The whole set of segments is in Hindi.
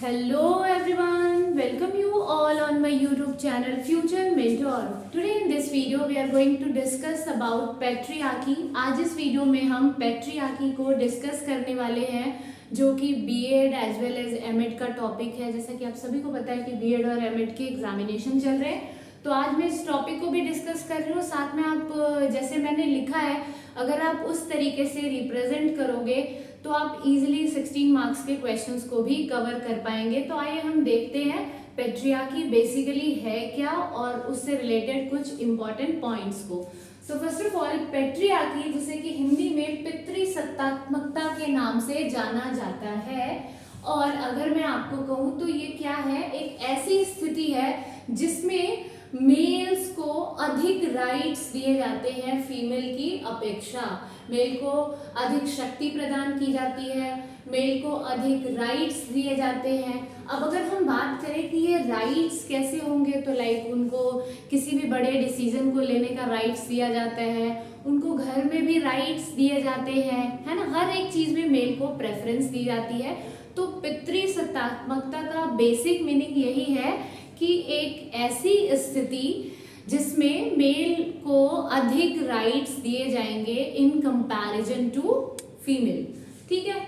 Hello everyone, welcome you all on my YouTube channel Future Mentor. Today in this video we are going to discuss about patriarchy. आज इस वीडियो में हम patriarchy को डिस्कस करने वाले हैं जो कि BEd as well as MEd का टॉपिक है। जैसा कि आप सभी को पता है कि बीएड और एमएड के एग्जामिनेशन चल रहे हैं, तो आज मैं इस टॉपिक को भी डिस्कस कर रही हूँ। साथ में आप जैसे मैंने लिखा है, अगर आप उस तरीके से रिप्रेजेंट करोगे तो आप इजीली 16 मार्क्स के क्वेश्चंस को भी कवर कर पाएंगे। तो आइए हम देखते हैं पैट्रियार्की बेसिकली है क्या और उससे रिलेटेड कुछ इंपॉर्टेंट पॉइंट्स को। So first of all, patriarchy जिसे कि हिंदी में पितृसत्तात्मकता के नाम से जाना जाता है, और अगर मैं आपको कहूँ तो ये क्या है, एक ऐसी स्थिति है जिसमें मेल्स को अधिक राइट्स दिए जाते हैं फीमेल की अपेक्षा। मेल को अधिक शक्ति प्रदान की जाती है, मेल को अधिक राइट्स दिए जाते हैं। अब अगर हम बात करें कि ये राइट्स कैसे होंगे, तो लाइक उनको किसी भी बड़े डिसीजन को लेने का राइट्स दिया जाता है, उनको घर में भी राइट्स दिए जाते हैं, है ना। हर एक चीज में मेल को प्रेफरेंस दी जाती है। तो पितृसत्तात्मकता का बेसिक मीनिंग यही है कि एक ऐसी स्थिति जिसमें मेल को अधिक राइट्स दिए जाएंगे इन कंपैरिजन टू फीमेल। ठीक है,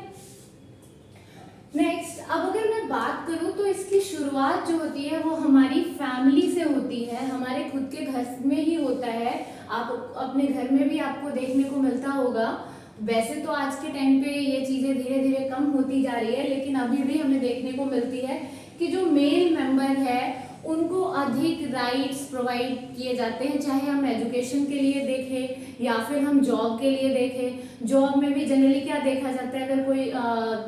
नेक्स्ट, अब अगर मैं बात करूं तो इसकी शुरुआत जो होती है वो हमारी फैमिली से होती है, हमारे खुद के घर में ही होता है। आप अपने घर में भी आपको देखने को मिलता होगा। वैसे तो आज के टाइम पे ये चीजें धीरे धीरे कम होती जा रही है, लेकिन अभी भी हमें देखने को मिलती है कि जो मेल मेंबर है उनको अधिक राइट्स प्रोवाइड किए जाते हैं। चाहे हम एजुकेशन के लिए देखें या फिर हम जॉब के लिए देखें। जॉब में भी जनरली क्या देखा जाता है, अगर कोई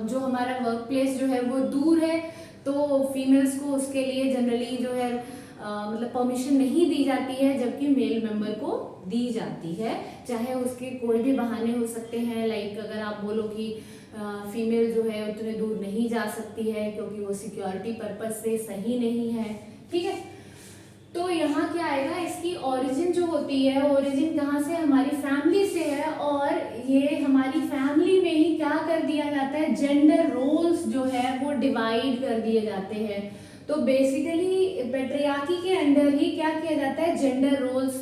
जो हमारा वर्क प्लेस जो है वो दूर है तो फीमेल्स को उसके लिए जनरली जो है मतलब परमिशन नहीं दी जाती है, जबकि मेल मेंबर को दी जाती है। चाहे उसके कोई भी बहाने हो सकते हैं, लाइक अगर आप बोलो कि फीमेल जो है उतने दूर नहीं जा सकती है क्योंकि वो सिक्योरिटी पर्पज से सही नहीं है। ठीक है, तो यहाँ क्या आएगा, इसकी ओरिजिन जो होती है, ओरिजिन कहाँ से, हमारी फैमिली से है। और ये हमारी फैमिली में ही क्या कर दिया जाता है, जेंडर रोल्स जो है वो डिवाइड कर दिए जाते हैं। तो बेसिकली पैट्रियार्की के अंडर ही क्या किया जाता है, जेंडर रोल्स,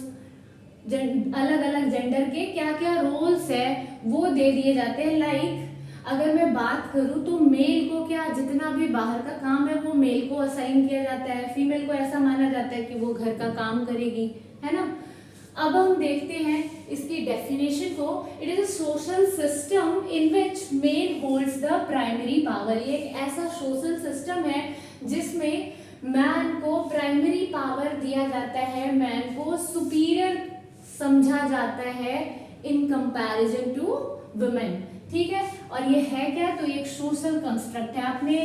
अलग अलग जेंडर के क्या क्या रोल्स है वो दे दिए जाते हैं। लाइक अगर मैं बात करूं तो मेल को क्या, जितना भी बाहर का काम है वो मेल को असाइन किया जाता है, फीमेल को ऐसा माना जाता है कि वो घर का काम करेगी, है ना। अब हम देखते हैं इसकी डेफिनेशन को। It is a social system in which male holds the primary power. ये एक ऐसा सोशल सिस्टम है जिसमें मैन को प्राइमरी पावर दिया जाता है, मैन को सुपीरियर समझा जाता है इन कंपैरिजन टू वुमेन। ठीक है, और ये है क्या, तो ये एक सोशल कंस्ट्रक्ट है। आपने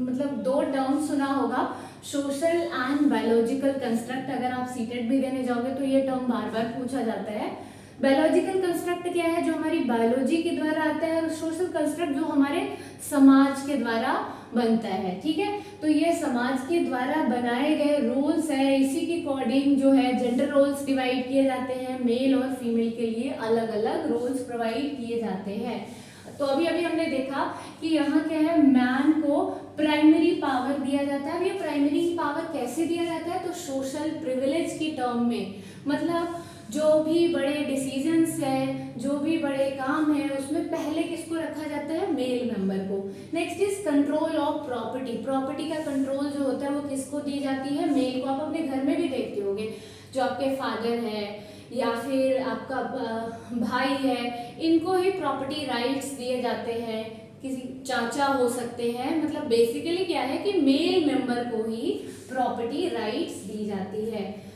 मतलब दो टर्म सुना होगा, सोशल एंड बायोलॉजिकल कंस्ट्रक्ट। अगर आप सीटेट भी देने जाओगे तो ये टर्म बार बार पूछा जाता है। बायोलॉजिकल कंस्ट्रक्ट क्या है, जो हमारी बायोलॉजी के द्वारा आता है, और सोशल कंस्ट्रक्ट जो हमारे समाज के द्वारा बनता है। ठीक है, तो ये समाज के द्वारा बनाए गए रूल्स है, इसी के अकॉर्डिंग जो है जेंडर रोल्स डिवाइड किए जाते हैं। मेल और फीमेल के लिए अलग अलग रोल्स प्रोवाइड किए जाते हैं। तो अभी अभी हमने देखा कि यहाँ क्या है, मैन को प्राइमरी पावर दिया जाता है। अब ये प्राइमरी पावर कैसे दिया जाता है, तो सोशल प्रिविलेज की टर्म में, मतलब जो भी बड़े डिसीजंस है, जो भी बड़े काम है, उसमें पहले किसको रखा जाता है, मेल मेंबर को। Next is control of property. Property का कंट्रोल जो होता है वो किसको दी जाती है, मेल को। आप अपने घर में भी देखते होंगे, जो आपके फादर है या फिर आपका भाई है, इनको ही प्रॉपर्टी राइट्स दिए जाते हैं। किसी चाचा हो सकते हैं, मतलब बेसिकली क्या है कि मेल मेंबर को ही प्रॉपर्टी राइट्स दी जाती है।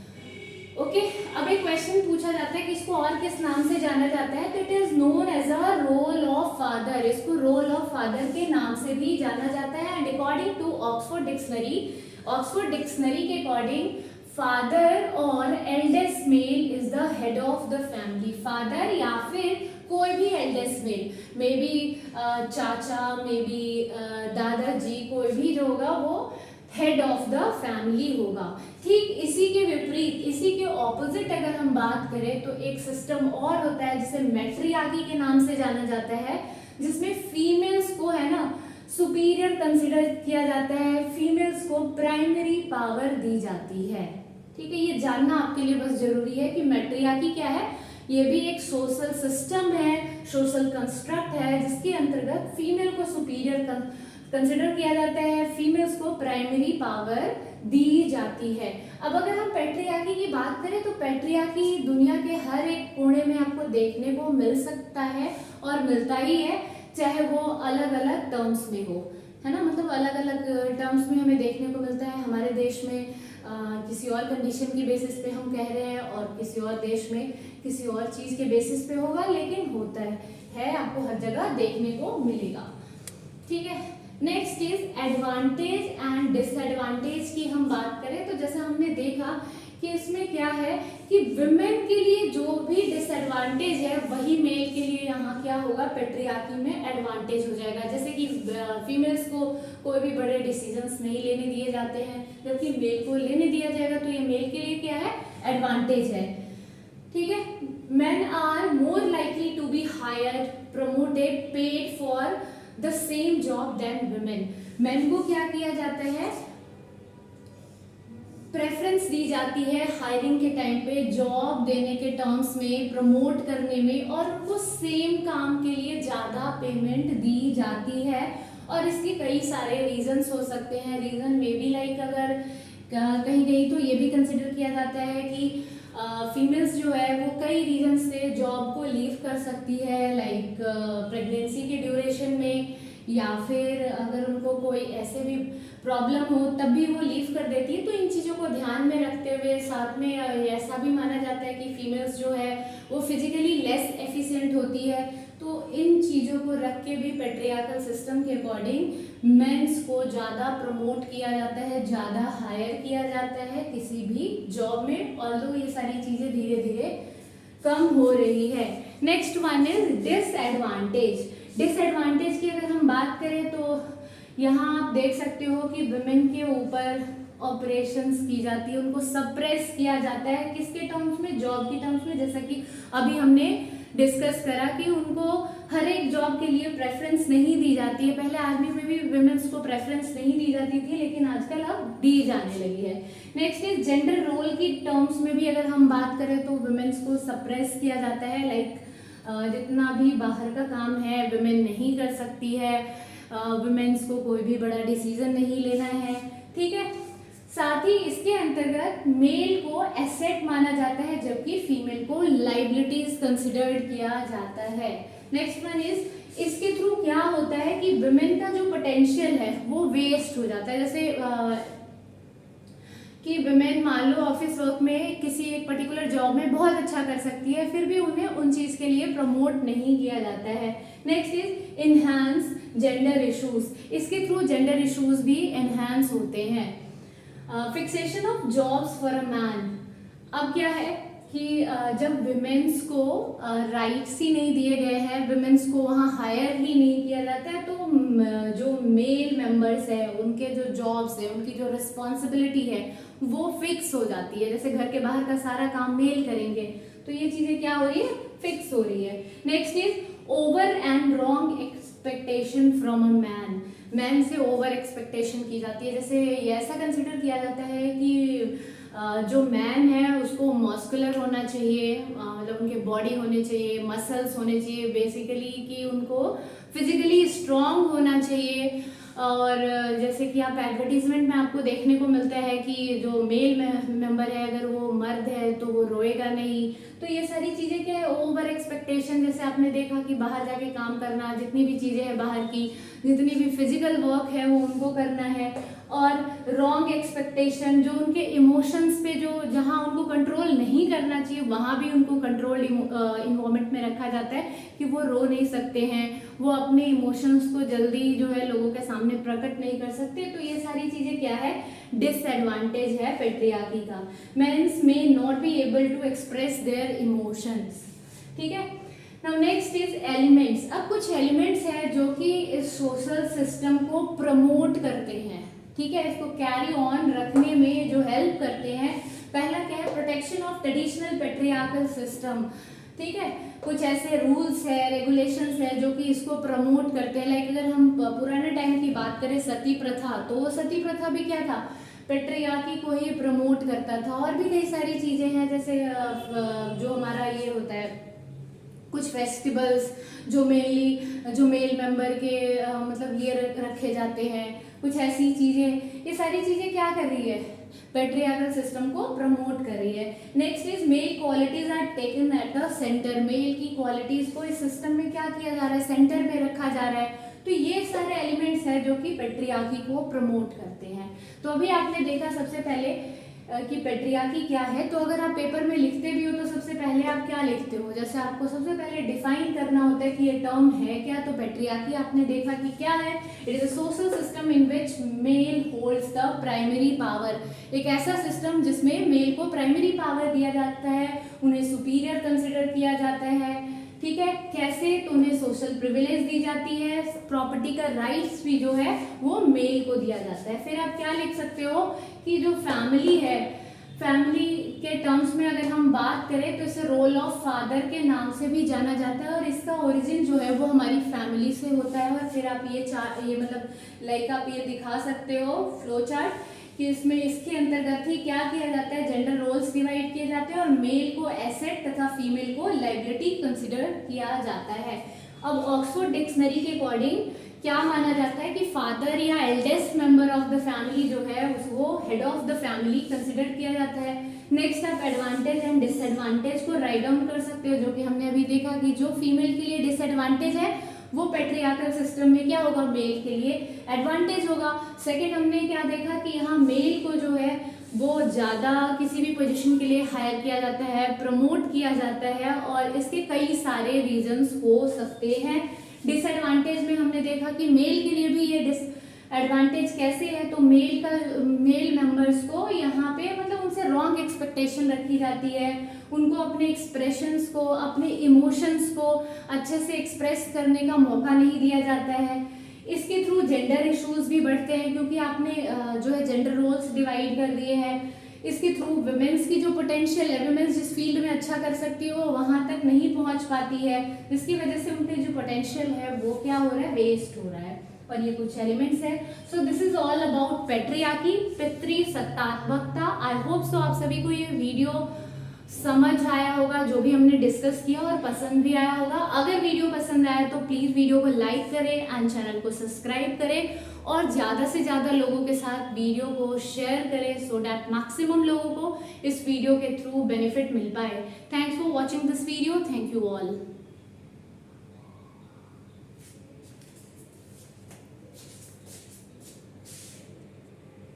ओके, अब एक क्वेश्चन पूछा जाता है कि इसको और किस नाम से जाना जाता है, तो it is known as a role of father. इसको रोल ऑफ फादर के नाम से भी जाना जाता है। And according to Oxford dictionary के अकॉर्डिंग, फादर और eldest male is the head of the family. Father या फिर कोई भी एल्डेस्ट मेल, मे बी चाचा, मे बी दादाजी, कोई भी जो होगा वो हेड ऑफ द फैमिली होगा। ठीक इसी के विपरीत, इसी के ऑपोजिट अगर हम बात करें तो एक सिस्टम और होता है जिसे मैट्रियार्की के नाम से जाना जाता है, जिसमें फीमेल्स को है ना सुपीरियर कंसिडर किया जाता है, फीमेल्स को प्राइमरी पावर दी जाती है। ठीक है, ये जानना आपके लिए बस जरूरी है कि मैट्रियार्की क्या है। ये भी एक सोशल सिस्टम है, सोशल कंस्ट्रक्ट है, जिसके अंतर्गत फीमेल को सुपीरियर कंसिडर किया जाता है, फीमेल्स को प्राइमरी पावर दी जाती है। अब अगर हम पैट्रियार्की की बात करें तो पैट्रियार्की दुनिया के हर एक कोने में आपको देखने को मिल सकता है और मिलता ही है, चाहे वो अलग अलग टर्म्स में हो, है ना। मतलब अलग अलग टर्म्स में हमें देखने को मिलता है। हमारे देश में किसी और कंडीशन की बेसिस पे हम कह रहे हैं और किसी और देश में किसी और चीज के बेसिस पे होगा, लेकिन होता है आपको हर जगह देखने को मिलेगा। ठीक है, next is advantage and disadvantage की हम बात करें तो जैसे हमने देखा कि इसमें क्या है कि विमेन के लिए जो भी डिसएडवांटेज है वही मेल के लिए यहाँ क्या होगा, पैट्रियार्की में एडवांटेज हो जाएगा। जैसे कि फीमेल्स को कोई भी बड़े डिसीजंस नहीं लेने दिए जाते हैं, जबकि मेल को लेने दिया जाएगा, तो ये मेल के लिए क्या है, एडवांटेज है। ठीक है, men are more likely to be hired, promoted, paid for the same job than women. Men को क्या किया जाता है, प्रेफरेंस दी जाती है हायरिंग के टाइम पे, जॉब देने के टर्म्स में, प्रमोट करने में, और उनको सेम काम के लिए ज्यादा पेमेंट दी जाती है। और इसके कई सारे रीजंस हो सकते हैं। रीजन में भी लाइक अगर कहीं कहीं तो ये भी कंसिडर किया जाता है कि फीमेल्स जो है वो कई रीजन से जॉब को लीव कर सकती है, लाइक प्रेगनेंसी के ड्यूरेशन में, या फिर अगर उनको कोई ऐसे भी प्रॉब्लम हो तब भी वो लीव कर देती है। तो इन चीज़ों को ध्यान में रखते हुए साथ में ऐसा भी माना जाता है कि फीमेल्स जो है वो फिजिकली लेस एफिशिएंट होती है। तो इन चीज़ों को रख के भी पैट्रियार्कल सिस्टम के अकॉर्डिंग मेंस को ज़्यादा प्रमोट किया जाता है, ज़्यादा हायर किया जाता है किसी भी जॉब में, ऑल्दो ये सारी चीज़ें धीरे धीरे कम हो रही है। Next one is disadvantage. Disadvantage की अगर हम बात करें तो यहाँ आप देख सकते हो कि वुमेन के ऊपर ऑपरेशंस की जाती है, उनको सप्रेस किया जाता है, किसके टर्म्स में, जॉब के टर्म्स में। जैसा कि अभी हमने डिस्कस करा कि उनको हर एक जॉब के लिए प्रेफरेंस नहीं दी जाती है। पहले आर्मी में भी वुमेन्स को प्रेफरेंस नहीं दी जाती थी, लेकिन आजकल अब दी जाने लगी है। नेक्स्ट इज जेंडर रोल की टर्म्स में भी अगर हम बात करें तो वुमेन्स को सप्रेस किया जाता है, लाइक जितना भी बाहर का काम है वुमेन नहीं कर सकती है, वुमेन्स को कोई भी बड़ा डिसीजन नहीं लेना है। ठीक है, साथ ही इसके अंतर्गत मेल को एसेट माना जाता है, जबकि फीमेल को लाइबिलिटीज कंसिडर्ड किया जाता है। नेक्स्ट वन इज इसके थ्रू क्या होता है कि वुमेन का जो पोटेंशियल है वो वेस्ट हो जाता है। जैसे कि वुमेन मान लो ऑफिस वर्क में किसी एक पर्टिकुलर जॉब में बहुत अच्छा कर सकती है, फिर भी उन्हें उन चीज के लिए प्रमोट नहीं किया जाता है। Next is enhance gender issues. इसके थ्रू जेंडर इश्यूज भी एनहांस होते हैं। Fixation of jobs for a man. अब क्या है कि जब विमेन्स को राइट्स ही नहीं दिए गए हैं, विमेन्स को वहाँ हायर ही नहीं किया जाता है, तो जो मेल मेंबर्स है उनके जो जॉब्स है, उनकी जो रिस्पॉन्सिबिलिटी है वो फिक्स हो जाती है। जैसे घर के बाहर का सारा काम मेल करेंगे, तो ये चीजें क्या हो रही है, फिक्स हो रही है। Next is over and wrong expectation from a man. Man से ओवर एक्सपेक्टेशन की जाती है। जैसे ऐसा कंसिडर किया जाता है कि जो मैन है उसको मस्कुलर होना चाहिए, मतलब उनके बॉडी होने चाहिए, मसल्स होने चाहिए बेसिकली, कि उनको फिजिकली स्ट्रांग होना चाहिए। और जैसे कि आप एडवर्टीजमेंट में आपको देखने को मिलता है कि जो मेल मेंबर है अगर वो मर्द है तो वो रोएगा नहीं। तो ये सारी चीजें क्या है, ओवर एक्सपेक्टेशन। जैसे आपने देखा कि बाहर जाके काम करना, जितनी भी चीजें हैं बाहर की, जितनी भी फिजिकल वर्क है वो उनको करना है। और रॉन्ग एक्सपेक्टेशन, जो उनके इमोशंस पे जो जहाँ उनको कंट्रोल नहीं करना चाहिए वहाँ भी उनको कंट्रोल इन्वायरमेंट में रखा जाता है कि वो रो नहीं सकते हैं, वो अपने इमोशंस को जल्दी जो है लोगों के सामने प्रकट नहीं कर सकते। तो ये सारी चीजें क्या है, डिसएडवांटेज है पैट्रियार्की का। Mens may not be able to express their emotions. ठीक है, नाउ नेक्स्ट इज एलिमेंट्स। अब कुछ एलिमेंट्स है जो कि इस सोशल सिस्टम को प्रमोट करते हैं, ठीक है, इसको कैरी ऑन रखने में जो हेल्प करते हैं। पहला क्या है, protection of traditional patriarchal system. ठीक है। कुछ ऐसे रूल्स है, रेगुलेशंस है जो कि इसको प्रमोट करते हैं। लाइक अगर हम पुराने टाइम की बात करें सती प्रथा, तो वो सती प्रथा भी क्या था, पेट्रियार्की को ही प्रमोट करता था। और भी कई सारी चीजें हैं, जैसे जो हमारा ये होता है कुछ फेस्टिवल्स जो मेल मेंबर के मतलब ये रखे जाते हैं, कुछ ऐसी चीजें, ये सारी चीजें क्या कर रही है, पेट्रियार्कल सिस्टम को प्रमोट कर रही है। Next is male qualities are taken at the centre. Male की क्वालिटीज को इस सिस्टम में क्या किया जा रहा है, सेंटर में रखा जा रहा है। तो ये सारे एलिमेंट्स हैं जो कि पेट्रियार्की को प्रमोट करते हैं। तो अभी आपने देखा सबसे पहले कि पेट्रियार्की क्या है। तो अगर आप पेपर में लिखते भी हो तो सबसे पहले आप क्या लिखते हो, जैसे आपको सबसे पहले डिफाइन करना होता है कि ये टर्म है क्या। तो पेट्रियार्की आपने देखा कि क्या है, it is a social system in which male holds the primary power. एक ऐसा सिस्टम जिसमें मेल को प्राइमरी पावर दिया जाता है, उन्हें सुपीरियर कंसिडर किया जाता है। ठीक है, कैसे, तो उन्हें सोशल प्रिविलेज दी जाती है, प्रॉपर्टी का राइट्स भी जो है वो मेल को दिया जाता है। फिर आप क्या लिख सकते हो कि जो फैमिली है, फैमिली के टर्म्स में अगर हम बात करें तो इसे रोल ऑफ फादर के नाम से भी जाना जाता है, और इसका ओरिजिन जो है वो हमारी फैमिली से होता है। और फिर आप ये मतलब लाइक आप ये दिखा सकते हो फ्लो चार्ट कि इसमें इसके अंतर्गत ही क्या किया जाता है, जेंडर रोल्स डिवाइड किए जाते हैं और मेल को एसेट तथा फीमेल को लाइबिलिटी कंसिडर किया जाता है। अब ऑक्सफोर्ड डिक्शनरी के अकॉर्डिंग क्या माना जाता है कि फादर या eldest member of the family जो है उसको head of the family consider किया जाता है। नेक्स्ट आप एडवांटेज एंड डिसएडवांटेज को राइट डाउन कर सकते हो, जो कि हमने अभी देखा कि जो फीमेल के लिए डिसएडवांटेज है वो पेट्रियार्कल सिस्टम में क्या होगा, मेल के लिए एडवांटेज होगा। सेकंड हमने क्या देखा कि यहाँ मेल को जो है वो ज़्यादा किसी भी पोजीशन के लिए हायर किया जाता है, प्रमोट किया जाता है, और इसके कई सारे रीजंस हो सकते हैं। डिसएडवांटेज में हमने देखा कि मेल के लिए भी ये डिसएडवांटेज कैसे है, तो मेल मेंबर्स को यहाँ पे मतलब उनसे रॉन्ग एक्सपेक्टेशन रखी जाती है, उनको अपने एक्सप्रेशंस को, अपने इमोशंस को अच्छे से एक्सप्रेस करने का मौका नहीं दिया जाता है। इसके थ्रू जेंडर इश्यूज भी बढ़ते हैं, क्योंकि आपने जो है जेंडर रोल्स डिवाइड कर दिए हैं। इसके थ्रू वुमेन्स की जो पोटेंशियल है, वुमेन्स जिस फील्ड में अच्छा कर सकती हो वहां तक नहीं पहुंच पाती है, जिसकी वजह से उनके जो पोटेंशियल है वो क्या हो रहा है, वेस्ट हो रहा है। और ये कुछ एलिमेंट्स है। So this is all about patriarchy, पितृसत्तात्मकता। आई होप सो आप सभी को ये वीडियो समझ आया होगा, जो भी हमने डिस्कस किया, और पसंद भी आया होगा। अगर वीडियो पसंद आया तो प्लीज वीडियो को लाइक करें एंड चैनल को सब्सक्राइब करें, और ज्यादा से ज्यादा लोगों के साथ वीडियो को शेयर करें, सो दैट मैक्सिमम लोगों को इस वीडियो के थ्रू बेनिफिट मिल पाए। Thanks for watching this video. Thank you all.